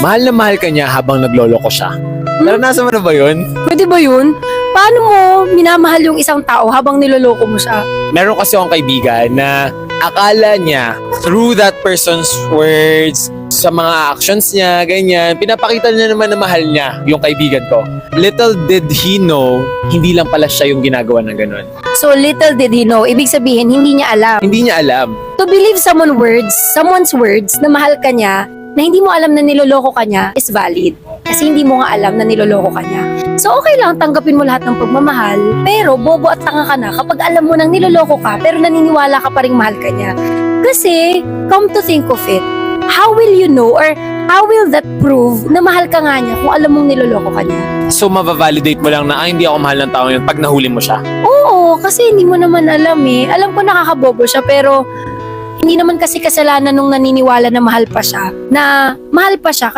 mahal na mahal ka niya habang nagloloko siya. Naranasan mo na ba yun? Pwede ba yun? Paano mo minamahal yung isang tao habang niloloko mo siya? Meron kasi akong kaibigan na akala niya through that person's words, sa mga actions niya, ganyan, pinapakita niya naman na mahal niya yung kaibigan ko. Little did he know, hindi lang pala siya yung ginagawa ng ganun. So little did he know, ibig sabihin hindi niya alam. Hindi niya alam. To believe someone's words na mahal ka niya, na hindi mo alam na niloloko ka niya is valid. Kasi hindi mo nga alam na niloloko ka niya. So okay lang, tanggapin mo lahat ng pagmamahal, pero bobo at tanga ka na kapag alam mo nang niloloko ka, pero naniniwala ka pa rin mahal ka niya. Kasi, come to think of it, how will you know or how will that prove na mahal ka nga niya kung alam mong niloloko ka niya? So mabavalidate mo lang na hindi ako mahal ng tao yun pag nahuli mo siya. Oo, kasi hindi mo naman alam eh. Alam ko nakakabobo siya pero hindi naman kasi kasalanan nung naniniwala na mahal pa siya